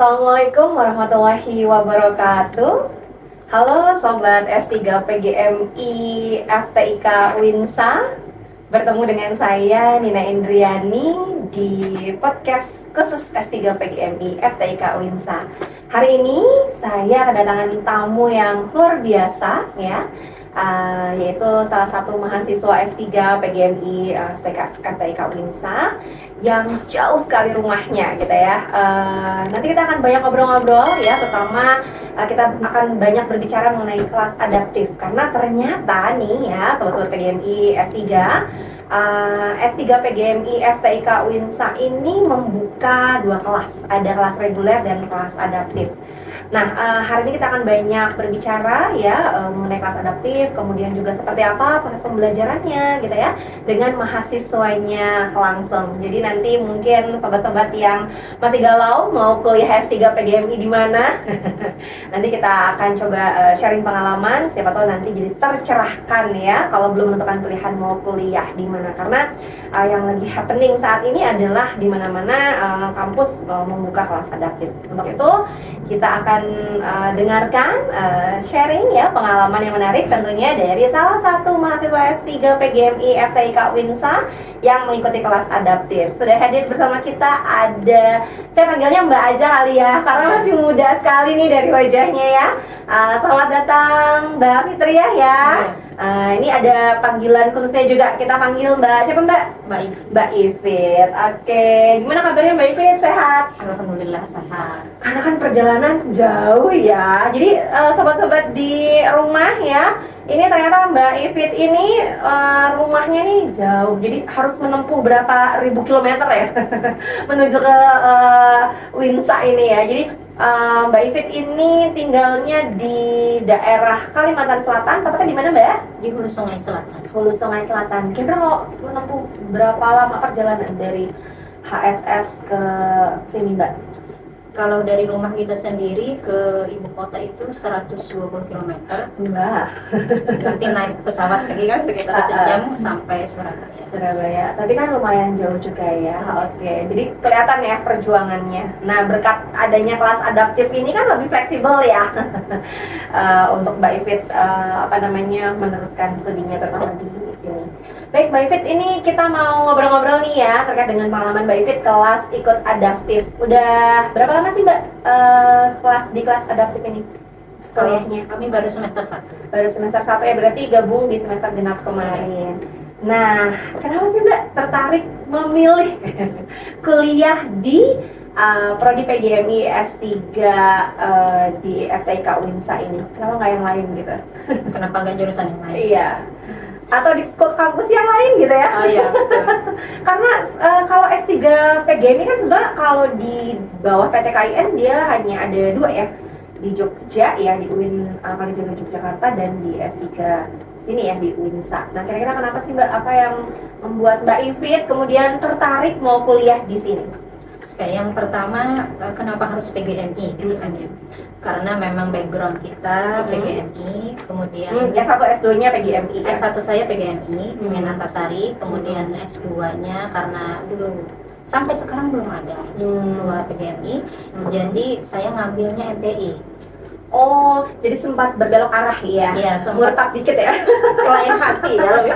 Assalamualaikum warahmatullahi wabarakatuh. Halo Sobat S3 PGMI FTIK Winsa. Bertemu dengan saya Nina Indriani di podcast khusus S3 PGMI FTIK Winsa. Hari ini saya kedatangan tamu yang luar biasa ya, yaitu salah satu mahasiswa S3 PGMI FTIK Winsa yang jauh sekali rumahnya gitu ya. Nanti kita akan banyak ngobrol-ngobrol ya, terutama kita akan banyak berbicara mengenai kelas adaptif karena ternyata nih ya sobat-sobat PGMI S3 PGMI FTIK Winsa ini membuka dua kelas, ada kelas reguler dan kelas adaptif. Nah, hari ini kita akan banyak berbicara ya mengenai kelas adaptif, kemudian juga seperti apa proses pembelajarannya gitu ya dengan mahasiswanya langsung. Jadi nanti mungkin sobat-sobat yang masih galau mau kuliah S3 PGMI di mana, nanti kita akan coba sharing pengalaman, siapa tahu nanti jadi tercerahkan ya kalau belum menentukan pilihan mau kuliah di mana, karena yang lagi happening saat ini adalah di mana-mana kampus membuka kelas adaptif. Untuk itu kita akan dengarkan sharing ya pengalaman yang menarik tentunya dari salah satu mahasiswa S3 PGMI FTIK Winsa yang mengikuti kelas adaptif. Sudah hadir bersama kita ada, saya panggilnya Mbak Aja kali ya karena masih muda sekali nih dari wajahnya ya. Selamat datang Mbak Fitria ya. Ini ada panggilan khususnya juga, kita panggil Mbak siapa Mbak? Mbak Ifit. Oke, gimana kabarnya Mbak Ifit? Sehat? Alhamdulillah sehat. Karena kan perjalanan jauh ya. Jadi sobat-sobat di rumah ya, ini ternyata Mbak Ifit ini rumahnya nih jauh. Jadi harus menempuh berapa ribu kilometer ya menuju ke Winsa ini ya. Jadi Mbak Ifit ini tinggalnya di daerah Kalimantan Selatan, tepatnya di mana Mbak? Di Hulu Sungai Selatan. Hulu Sungai Selatan. Kira-kira kalau menempuh berapa lama perjalanan dari HSS ke sini Mbak? Kalau dari rumah kita sendiri ke ibu kota itu 120 km. Enggak. Nanti naik pesawat lagi kan sekitar sejam sampai Surabaya. Tapi kan lumayan jauh juga ya. Oke, jadi kelihatan ya perjuangannya. Nah, berkat adanya kelas adaptif ini kan lebih fleksibel ya untuk Mbak Ifit meneruskan studinya terutama di sini. Baik Mbak Ifit, ini kita mau ngobrol-ngobrol nih ya terkait dengan pengalaman Mbak Ifit kelas ikut adaptif. Udah berapa lama sih Mbak di kelas adaptif ini kuliahnya? Kami baru semester 1. Baru semester 1 ya, berarti gabung di semester genap kemarin. Nah, kenapa sih Mbak tertarik memilih kuliah di Prodi PGMI S3 di FTIK Winsa ini? Kenapa nggak yang lain gitu? Kenapa nggak jurusan yang lain? Iya. Atau di kampus yang lain gitu ya? Oh iya, betul. Karena kalau S3 PGMI kan sebenarnya kalau di bawah PTKIN dia hanya ada dua ya, di Jogja ya, di UIN Kalijaga Yogyakarta, dan di S3 sini ya di Winsa. Nah, kira-kira kenapa sih Mbak, apa yang membuat Mbak Ifit kemudian tertarik mau kuliah di sini? Kayak yang pertama, kenapa harus PGMI gitu kan ya? Karena memang background kita PGMI, kemudian S1 S2-nya PGMI ya? S1 saya PGMI, dengan Antasari, kemudian S2-nya karena dulu sampai sekarang belum ada S2 PGMI, jadi saya ngambilnya MPI. Oh, jadi sempat berbelok arah ya? Iya, sempat murtad dikit ya? kelain hati ya lebih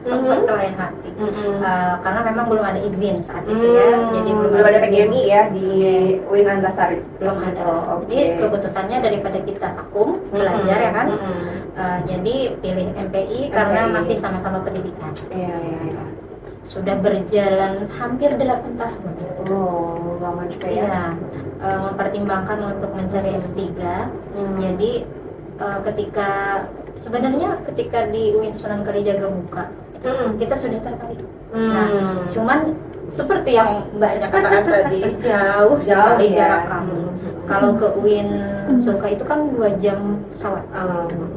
sempat kelain hati. Karena memang belum ada izin saat itu ya, jadi belum ada PGMI ya di UIN Antasari? Belum ada. Jadi keputusannya daripada kita vakum belajar ya kan, jadi pilih MPI karena masih sama-sama pendidikan. Iya. Sudah berjalan hampir 8 tahun. Oh, lama juga ya. Iya, mempertimbangkan untuk mencari S3. Jadi ketika di UIN Sunan Kalijaga buka, kita sudah tertarik. Nah, cuman seperti yang Mbaknya katakan tadi, jauh sekali jarak kami. Kalau ke UIN Suka itu kan 2 jam pesawat,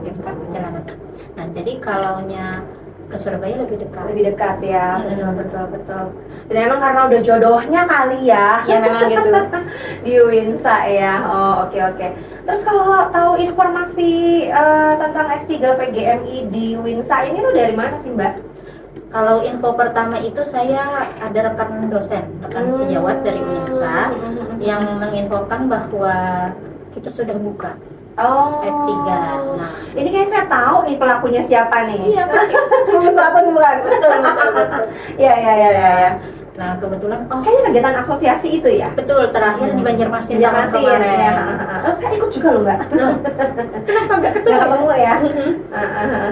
gitu kan perjalanan. Nah, jadi kalaunya ke Surabaya lebih dekat ya. Betul. Dan emang karena udah jodohnya kali ya. Ya memang gitu. Di Winsa ya. Oh, oke. Terus kalau tahu informasi tentang S3 PGMI di Winsa ini lu dari mana sih Mbak? Kalau info pertama itu saya ada rekan dosen, rekan sejawat dari UINSA yang menginfokan bahwa kita sudah buka S3. Nah, ini kayak saya tahu nih pelakunya siapa nih. iya pasti. Lulus 8 bulan. Betul. Iya. Nah, kebetulan Kayaknya kegiatan asosiasi itu ya? betul terakhir di Banjarmasin tahun kemarin. Ya. Saya ikut juga loh, Mbak. Loh, kenapa nggak ketemu? Nggak ketemu ya?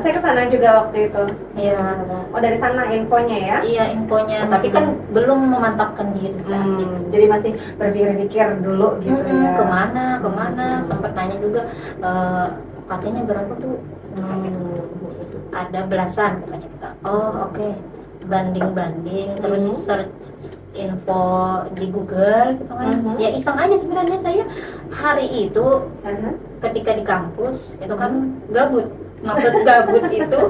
Saya kesana juga waktu itu. Iya. Oh, dari sana infonya ya? Iya, infonya, tapi kan belum memantapkan diri saat itu. Jadi masih berpikir-pikir dulu gitu ya? Kemana, sempat tanya juga, katanya berapa tuh? Ada belasan katanya kita. Oh, oke. Banding-banding, terus search info di Google gitu kan. Ya iseng aja sebenarnya saya hari itu ketika di kampus itu kan gabut. Maksud gabut itu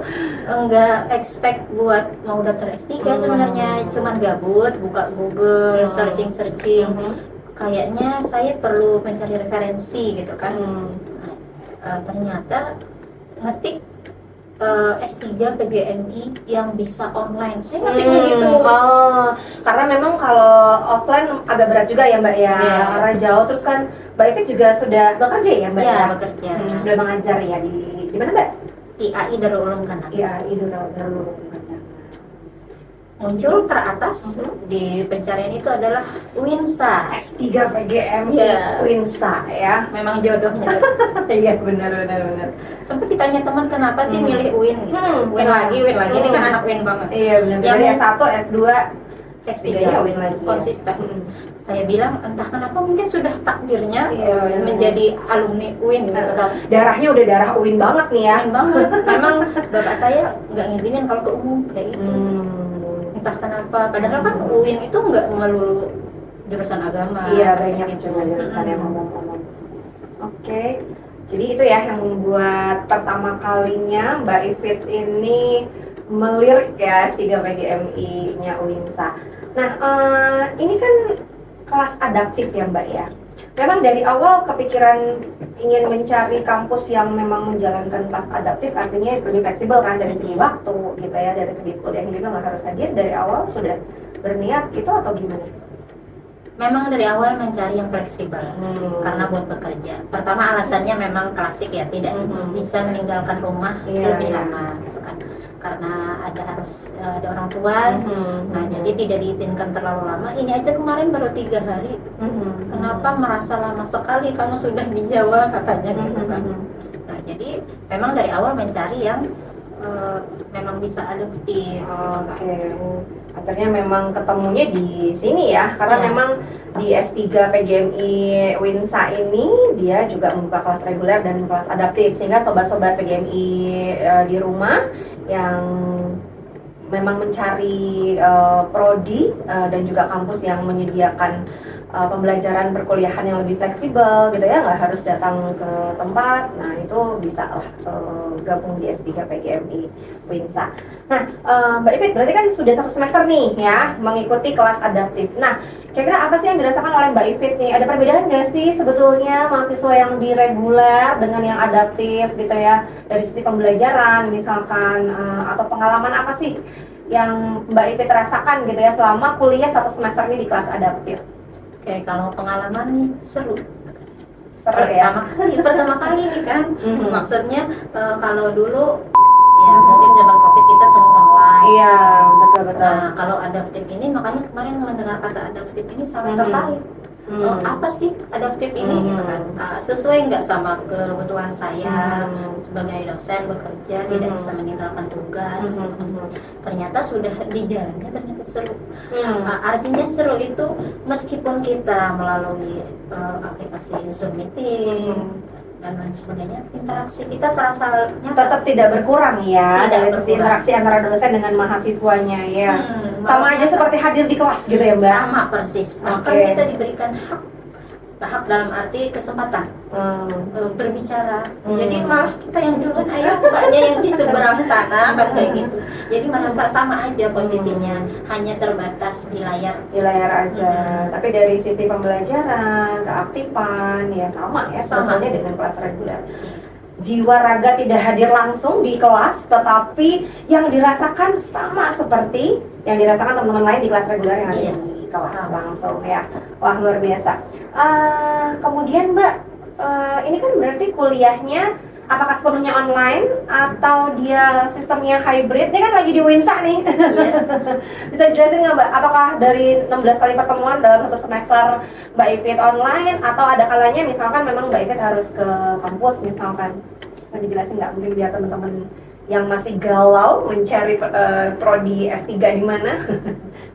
enggak expect buat mau daftar S3 sebenarnya, cuman gabut, buka Google, searching. Kayaknya saya perlu mencari referensi gitu kan. Ternyata ngetik S3 PGMI yang bisa online. Saya ngetiknya gitu. Karena memang kalau offline agak berat juga ya Mbak ya. Karena jauh, terus kan Mbak Ivy juga sudah bekerja ya Mbak? Iya, bekerja. Sudah mengajar ya di mana Mbak? IAI Darul Ulum Kanang. IAI Darul Ulum Kanang. Muncul teratas di pencarian itu adalah UINSA. S3 PGMI UINSA ya. Memang jodohnya. Iya benar. Sempat ditanya teman kenapa sih milih UIN gitu. UIN lagi. Ini kan anak UIN banget. Iya benar. Dari S1, S2, S3 UIN lagi. Konsisten. Saya bilang entah kenapa mungkin sudah takdirnya menjadi alumni UIN gitu kan. Darahnya udah darah UIN banget nih ya. UIN banget. Memang bapak saya nggak ngizinin kalau ke umum kayak gitu. Entah kenapa. Padahal kan UIN itu nggak melulu jurusan agama. Iya, banyak juga jurusan yang ngomong-ngomong. Oke. Jadi itu ya yang membuat pertama kalinya Mbak Ivy ini melirik ya S3 PGMI-nya UINSA. Nah, ini kan kelas adaptif ya Mbak ya. Memang dari awal kepikiran ingin mencari kampus yang memang menjalankan kelas adaptif, artinya lebih fleksibel kan dari segi waktu gitu ya, dari segi kuliahnya juga nggak harus hadir. Dari awal sudah berniat itu atau gimana? Memang dari awal mencari yang fleksibel karena buat bekerja. Pertama alasannya memang klasik ya, tidak bisa meninggalkan rumah lebih lama gitu kan. Karena ada orang tua, nah jadi tidak diizinkan terlalu lama. Ini aja kemarin baru 3 hari. Kenapa merasa lama sekali kamu sudah di Jawa katanya gitu kan. Nah jadi memang dari awal mencari yang memang bisa adaptif. Akhirnya memang ketemunya di sini ya, karena memang di S3 PGMI UINSA ini dia juga membuka kelas reguler dan kelas adaptif, sehingga sobat-sobat PGMI di rumah yang memang mencari prodi dan juga kampus yang menyediakan pembelajaran perkuliahan yang lebih fleksibel gitu ya, nggak harus datang ke tempat. Nah itu bisa lah gabung di S3 PGMI UINSA. Nah Mbak Ipit berarti kan sudah 1 semester nih ya mengikuti kelas adaptif. Nah kira-kira apa sih yang dirasakan oleh Mbak Ipit nih? Ada perbedaan nggak sih sebetulnya mahasiswa yang di reguler dengan yang adaptif gitu ya, dari sisi pembelajaran misalkan atau pengalaman apa sih yang Mbak Ipit rasakan gitu ya selama kuliah 1 semester ini di kelas adaptif? Oke, kalau pengalaman seru. Pertama kali nih kan. Maksudnya kalau dulu ya mungkin zaman Covid kita semua online. Iya, betul. Nah, kalau adaptif ini makanya kemarin mendengar kata adaptif ini sangat tertarik. Apa sih adaptif ini gitu kan? Sesuai nggak sama kebutuhan saya sebagai dosen bekerja, tidak bisa meninggalkan tugas. Ternyata sudah di jalannya ternyata seru. Artinya seru itu meskipun kita melalui aplikasi Zoom meeting dan lain sebagainya, interaksi kita terasa tetap tidak berkurang ya, dari sisi berkurang. interaksi antara dosen dengan mahasiswanya ya. Sama aja seperti hadir di kelas gitu ya Mbak? Sama persis. Bahkan kita diberikan hak dalam arti kesempatan berbicara. Jadi malah kita yang duluan ayah mbaknya yang di seberang sana kan kayak gitu. Jadi merasa sama aja posisinya, hanya terbatas di layar. Di layar aja. Tapi dari sisi pembelajaran, keaktifan ya sama ya, sebetulnya dengan kelas reguler. jiwa raga tidak hadir langsung di kelas, tetapi yang dirasakan sama seperti yang dirasakan teman-teman lain di kelas reguler yang ada di kelas langsung ya. Wah, luar biasa. Kemudian Mbak, ini kan berarti kuliahnya apakah sepenuhnya online atau dia sistemnya hybrid? Ini kan lagi di Winsa nih. Bisa jelasin nggak Mbak, apakah dari 16 kali pertemuan dalam satu semester Mbak Ipit online atau ada kalanya misalkan memang Mbak Ipit harus ke kampus misalkan? Bisa dijelasin nggak, mungkin biar teman-teman yang masih galau mencari prodi S3 di mana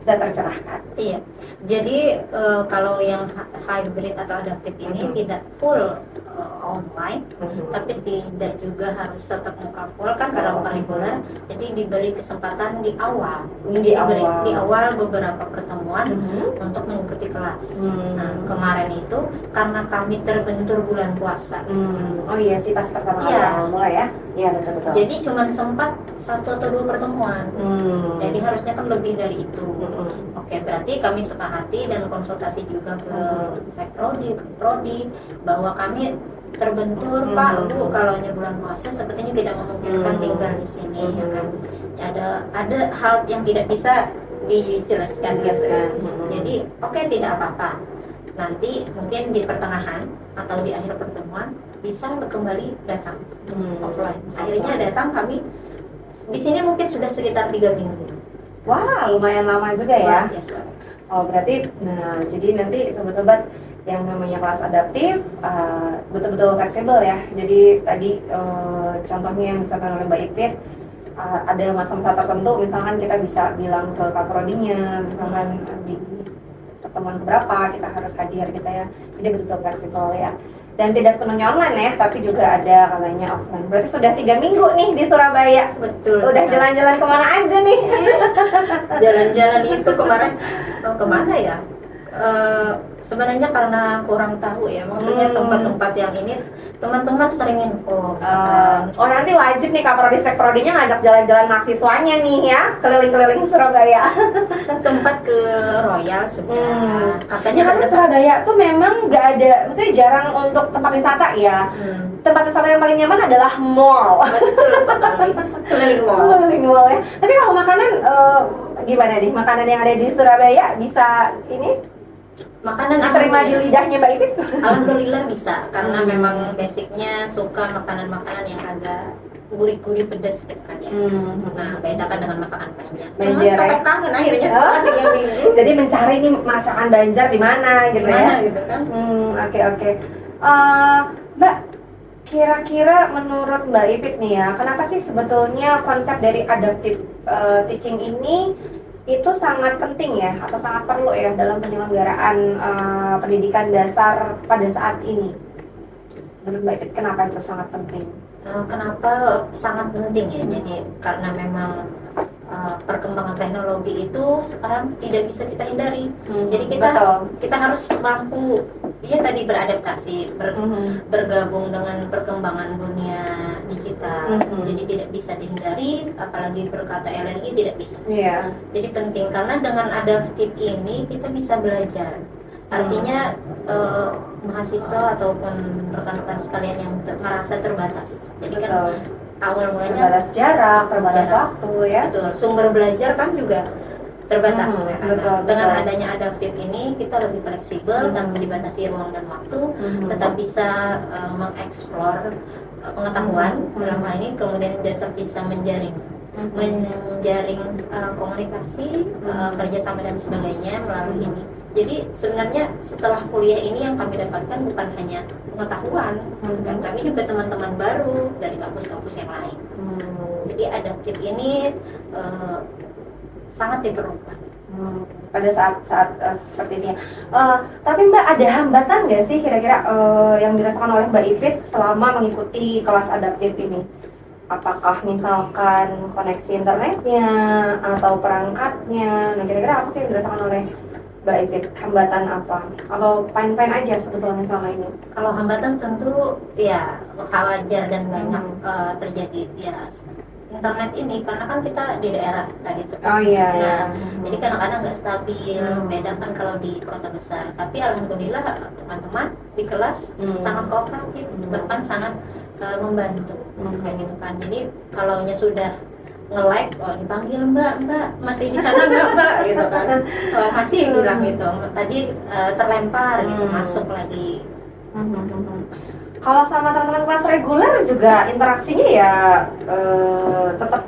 bisa tercerahkan. Iya, jadi kalau yang hybrid atau adaptif ini tidak full online, tapi tidak juga harus tetap muka full kan karena bukan reguler. Jadi diberi kesempatan di awal, di awal beberapa pertemuan untuk mengikuti kelas. Nah, kemarin itu karena kami terbentur bulan puasa. Oh iya sih, pas pertama awal mulai ya. Iya, betul-betul. Jadi cuma sempat 1 atau 2 pertemuan. Jadi harusnya kan lebih dari itu. Oke, berarti kami sepakati dan konsultasi juga ke Sekprodi, ke Prodi bahwa kami terbentur Pak Bu, kalau bulan puasa sepertinya tidak memungkinkan tinggal di sini ya kan. Ada hal yang tidak bisa dijelaskan gitu kan. Jadi oke, tidak apa-apa. Nanti mungkin di pertengahan atau di akhir pertemuan bisa kembali datang offline. Akhirnya datang kami di sini mungkin sudah sekitar 3 minggu. Wah, lumayan lama juga ya. Yes, Oh, berarti, nah, jadi nanti sobat-sobat yang namanya kelas adaptif betul-betul fleksibel ya. Jadi tadi contohnya yang misalkan oleh Mbak Ipit, ada masa-masa tertentu, misalkan kita bisa bilang ke kaprodinya, misalkan di pertemuan keberapa kita harus hadir gitu ya. Jadi betul-betul fleksibel ya. Dan tidak sepenuhnya online ya, tapi juga ada kalanya offline. Berarti sudah 3 minggu nih di Surabaya. Betul. Udah jalan-jalan kemana aja nih? Jalan-jalan itu kemarin kemana ya? Sebenarnya karena kurang tahu ya, maksudnya tempat-tempat yang ini teman-teman sering info. Oh, nanti wajib nih Kaprodi Sekprodinya ngajak jalan-jalan mahasiswanya nih ya, keliling-keliling Surabaya. Sempat ke Royal sudah. Katanya Karena Surabaya tuh memang nggak ada, maksudnya jarang untuk tempat wisata ya. Tempat wisata yang paling nyaman adalah mall. Betul sekali. Keliling mall. Keliling mall ya. Tapi kalau makanan gimana nih? Makanan yang ada di Surabaya bisa ini? Makanan diterima di lidahnya Mbak Ipit? Alhamdulillah bisa, karena memang basicnya suka makanan-makanan yang agak gurih-gurih pedas gitu kan ya. Nah, bedakan dengan masakan Banjar. Cuma tetap kangen akhirnya setelah 3 minggu. Jadi mencari nih masakan Banjar di mana gitu ya? Gitu kan? Oke. Mbak, kira-kira menurut Mbak Ipit nih ya, kenapa sih sebetulnya konsep dari adaptive teaching ini itu sangat penting ya, atau sangat perlu ya dalam penyelenggaraan pendidikan dasar pada saat ini? Menurut Mbak Ipit, kenapa itu sangat penting? Kenapa sangat penting ya? Jadi karena memang perkembangan teknologi itu sekarang tidak bisa kita hindari. Jadi kita harus mampu tadi beradaptasi, bergabung dengan perkembangan dunia digital. Jadi tidak bisa dihindari, apalagi berkata alergi tidak bisa. Jadi penting karena dengan adaptif ini kita bisa belajar. Artinya mahasiswa ataupun rekan-rekan sekalian yang merasa terbatas. Jadi kan awal mulanya terbatas jarak, terbatas waktu ya. Betul. Sumber belajar kan juga terbatas. Betul. Dengan adanya adaptif ini kita lebih fleksibel tanpa dibatasi ruang dan waktu, tetap bisa mengeksplor pengetahuan dalam hal ini, kemudian tetap bisa menjaring komunikasi, kerjasama dan sebagainya melalui ini. Jadi sebenarnya setelah kuliah ini yang kami dapatkan bukan hanya pengetahuan, kan kami juga teman-teman baru dari kampus-kampus yang lain. Jadi adaptif ini sangat diperlukan pada saat seperti ini. Tapi Mbak, ada hambatan nggak sih kira-kira yang dirasakan oleh Mbak Ipit selama mengikuti kelas adaptif ini? Apakah misalkan koneksi internetnya atau perangkatnya? Nah, kira-kira apa sih yang dirasakan oleh Mbak Ipit? Hambatan apa? Atau fine-fine aja sebetulnya selama ini? Kalau hambatan tentu ya wajar dan banyak terjadi ya internet ini, karena kan kita di daerah tadi seperti jadi kadang-kadang nggak stabil. Beda kan kalau di kota besar. Tapi alhamdulillah teman-teman di kelas sangat kooperatif, bahkan sangat membantu kayak gitu kan. Jadi kalaunya sudah nge-like, oh dipanggil mbak masih di sana nggak mbak gitu kan. Oh, masih bilang gitu tadi terlempar gitu, masuk lagi. Kalau sama teman-teman kelas reguler juga interaksinya ya tetap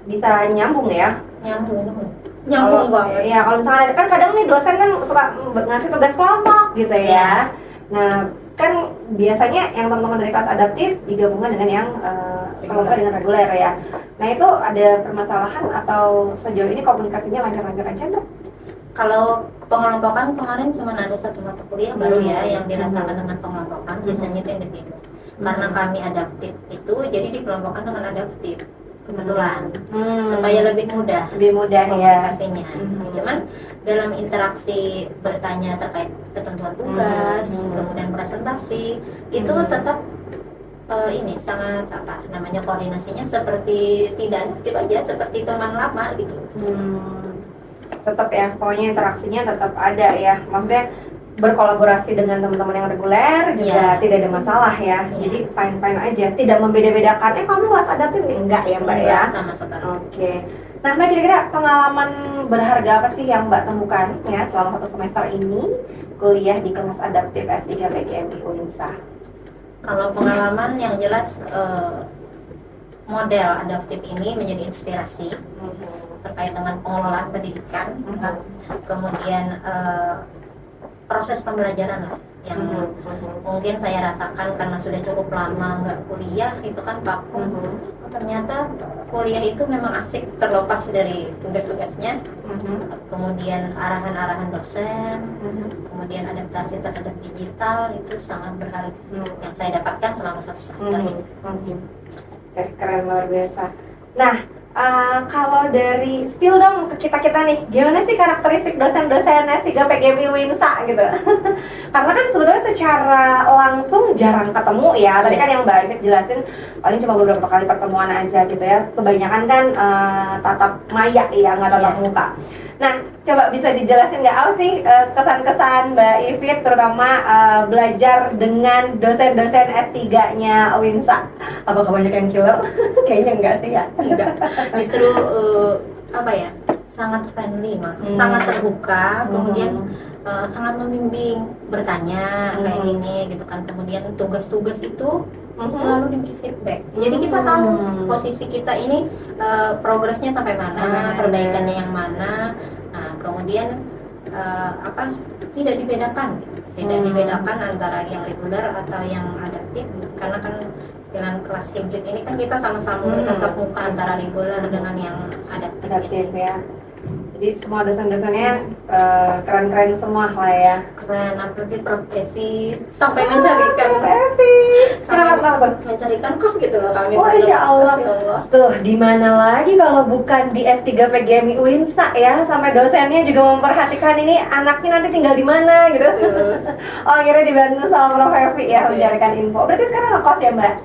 bisa nyambung ya. Nyambung banget. Ya kalau misalnya kan kadang nih dosen kan suka ngasih tugas kelompok gitu ya. Nah kan biasanya yang teman-teman dari kelas adaptif digabungkan dengan yang kelompok dengan reguler ya. Nah itu ada permasalahan atau sejauh ini komunikasinya lancar-lancar aja nggak? Kalau pengelompokan kemarin cuma ada satu mata kuliah baru ya yang dirasakan dengan pengelompokan, sisanya itu individu. Karena kami adaptif itu, jadi dikelompokkan dengan adaptif kebetulan supaya lebih mudah komunikasinya. Cuman dalam interaksi bertanya terkait ketentuan tugas, kemudian presentasi itu tetap ini sangat koordinasinya seperti tidak adaptif aja, seperti teman lama gitu. Tetap ya, pokoknya interaksinya tetap ada ya, maksudnya berkolaborasi dengan teman-teman yang reguler juga tidak ada masalah ya. Jadi fine aja, tidak membeda-bedakan kamu kelas adaptif enggak ya mbak ya, sama sekali. Oke. Nah mbak, kira-kira pengalaman berharga apa sih yang mbak temukan ya selama 1 semester ini kuliah di kelas adaptif S3 PGMI UINSA? Kalau pengalaman yang jelas model adaptif ini menjadi inspirasi terkait dengan pengelolaan pendidikan, kemudian proses pembelajaran lah yang mungkin saya rasakan karena sudah cukup lama nggak kuliah itu kan vakum. Ternyata kuliah itu memang asik terlepas dari tugas-tugasnya, kemudian arahan-arahan dosen, kemudian adaptasi terhadap digital itu sangat berharga yang saya dapatkan selama 1 semester ini. Keren, luar biasa. Nah, kalau dari spill dong ke kita nih, gimana sih karakteristik dosen-dosen S3 PGMI UINSA gitu? Karena kan sebetulnya secara langsung jarang ketemu ya. Tadi kan yang Mbak Ifit jelasin paling cuma beberapa kali pertemuan aja gitu ya. Kebanyakan kan tatap maya ya, nggak tatap muka. Nah, coba bisa dijelasin nggak apa sih kesan-kesan Mbak Ifit terutama belajar dengan dosen-dosen S3-nya UINSA? Apakah banyak yang killer? Kayaknya enggak sih ya. Enggak. Justru sangat friendly, sangat terbuka, kemudian sangat membimbing, bertanya kayak gini gitu kan. Kemudian tugas-tugas itu selalu diberi feedback. Jadi kita tahu posisi kita ini progresnya sampai mana, perbaikannya yang mana. Nah, kemudian tidak dibedakan gitu. Tidak dibedakan antara yang reguler atau yang adaptif, karena kan dengan kelas hybrid ini kan kita sama-sama bertatap muka antara reguler dengan yang adaptif ya. Jadi semua dosen-dosennya keren-keren semua lah ya. Keren, apalagi Prof Evi sampai mencarikan mencarikan kos gitu loh kami. Masya Allah. Tuh, di mana lagi kalau bukan di S3 PGMI UINSA ya, sampai dosennya juga memperhatikan ini anaknya nanti tinggal di mana gitu. Oh, akhirnya dibantu sama Prof Evi ya mencarikan info. Berarti sekarang ngekos ya Mbak?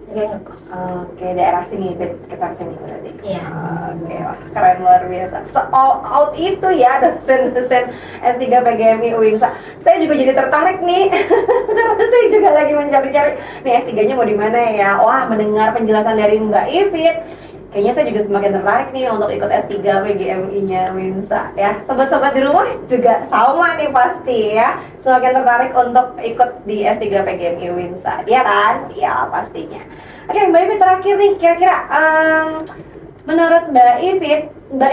Ngekos. Oke, daerah sini, sekitar sini berarti. Iya. Oke, wah, keren, luar biasa. All out itu ya dosen-dosen S3 PGMI UINSA. Saya juga jadi tertarik nih. Karena saya juga lagi mencari-cari nih S3-nya mau di mana ya. Wah, mendengar penjelasan dari Mbak Ifit, kayaknya saya juga semakin tertarik nih untuk ikut S3 PGMI-nya UINSA ya. Sobat-sobat di rumah juga sama nih pasti ya, semakin tertarik untuk ikut di S3 PGMI UINSA, ya kan? Iya pastinya. Oke, Mbak Ifit terakhir nih, kira-kira menurut Mbak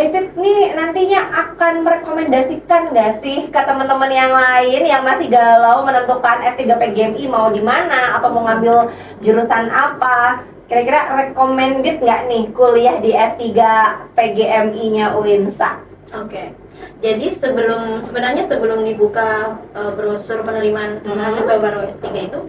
Ifit nih nantinya akan merekomendasikan nggak sih ke teman-teman yang lain yang masih galau menentukan S3 PGMI mau di mana atau mau ngambil jurusan apa? Kira-kira recommended nggak nih kuliah di S3 PGMI-nya UINSA? Oke. Jadi sebenarnya sebelum dibuka brosur penerimaan mahasiswa baru S3 itu,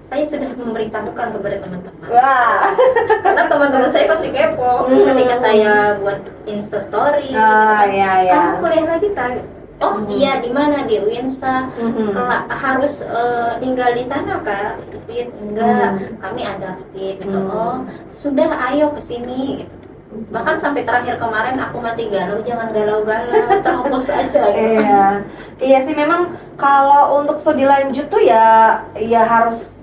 saya sudah memberitahukan kepada teman-teman. Wah. Karena teman-teman saya pasti kepo ketika saya buat Insta story. Kamu kuliah lagi tak? Oh iya, di mana? Di UINSA. Harus tinggal di sana kak? Enggak, kami adaptif gitu. Oh sudah, ayo ke sini gitu. Bahkan sampai terakhir kemarin aku masih galau, jangan galau-galau, terhapus aja gitu. Iya sih, memang kalau untuk studi lanjut tuh ya harus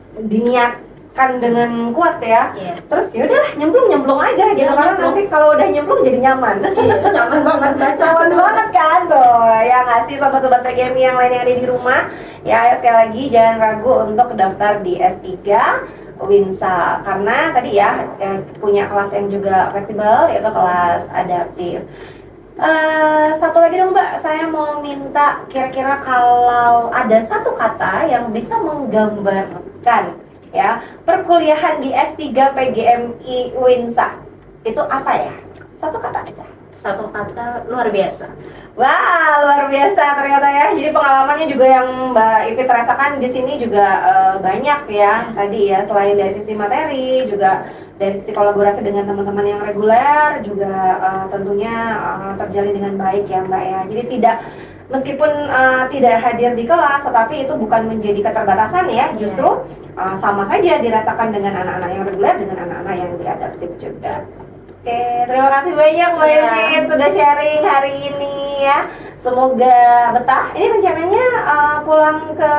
kan dengan kuat ya. Iya. Terus ya udah nyemplung aja gitu, Iya, karena nyemplung. nanti kalau udah nyemplung jadi nyaman. Iya, nyaman banget basah. Nyaman banget kan tuh, ya nggak sih sobat-sobat PGMI yang lain yang ada di rumah. Ya ayo sekali lagi jangan ragu untuk daftar di S3 Winsa, karena tadi ya punya kelas yang juga fleksibel, yaitu kelas adaptif. Satu lagi dong Mbak, saya mau minta kira-kira kalau ada satu kata yang bisa menggambarkan ya perkuliahan di S3 PGMI Winsa, itu apa ya? Satu kata aja. Satu kata, luar biasa. Wah, luar biasa ternyata ya. Jadi pengalamannya juga yang Mbak Ivy rasakan di sini juga banyak ya. Tadi ya, selain dari sisi materi, juga dari sisi kolaborasi dengan teman-teman yang reguler, juga tentunya terjalin dengan baik ya Mbak ya. Jadi tidak, meskipun tidak hadir di kelas, tetapi itu bukan menjadi keterbatasan ya. Justru sama saja dirasakan dengan anak-anak yang reguler, dengan anak-anak yang diadaptif juga. Oke, terima kasih banyak Mbak Ivy sudah sharing hari ini ya. Semoga betah. Ini rencananya pulang ke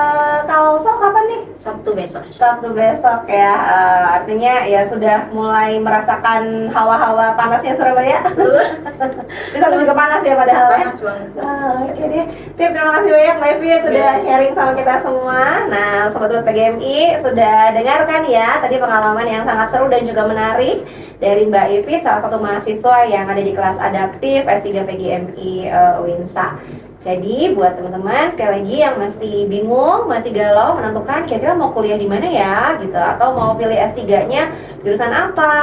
Kalsel kapan nih? Sabtu besok. Sabtu besok ya. Artinya ya sudah mulai merasakan hawa-hawa panasnya Surabaya. Di sana juga panas ya padahal ya. Panas banget. Oke deh. Sip, terima kasih banyak Mbak Ivy sudah sharing sama kita semua. Nah, sobat-sobat PGMI sudah dengarkan ya tadi pengalaman yang sangat seru dan juga menarik dari Mbak Ivy, salah satu mahasiswa yang ada di kelas adaptif S3 PGMI Winsa. Jadi buat teman-teman sekali lagi yang masih bingung, masih galau menentukan kira-kira mau kuliah di mana ya gitu, atau mau pilih S3-nya jurusan apa,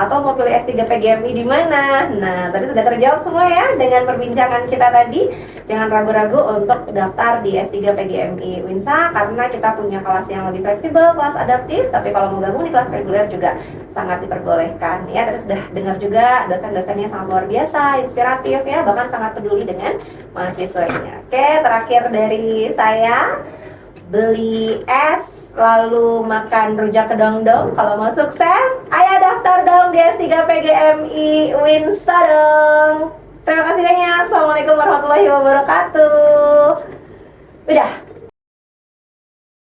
atau mau pilih S3 PGMI di mana. Nah, tadi sudah terjawab semua ya dengan perbincangan kita tadi. Jangan ragu-ragu untuk daftar di S3 PGMI Winsa karena kita punya kelas yang lebih fleksibel, kelas adaptif, tapi kalau mau gabung di kelas reguler juga sangat diperbolehkan ya. Tadi sudah dengar juga dosen-dosennya sangat luar biasa, inspiratif ya, bahkan sangat peduli dengan mahasiswanya. Oke, terakhir dari saya, beli es lalu makan rujak kedong-dong. Kalau mau sukses, ayo daftar dong di S3 PGMI Winsa dong. Terima kasih banyak. Assalamualaikum warahmatullahi wabarakatuh. Udah.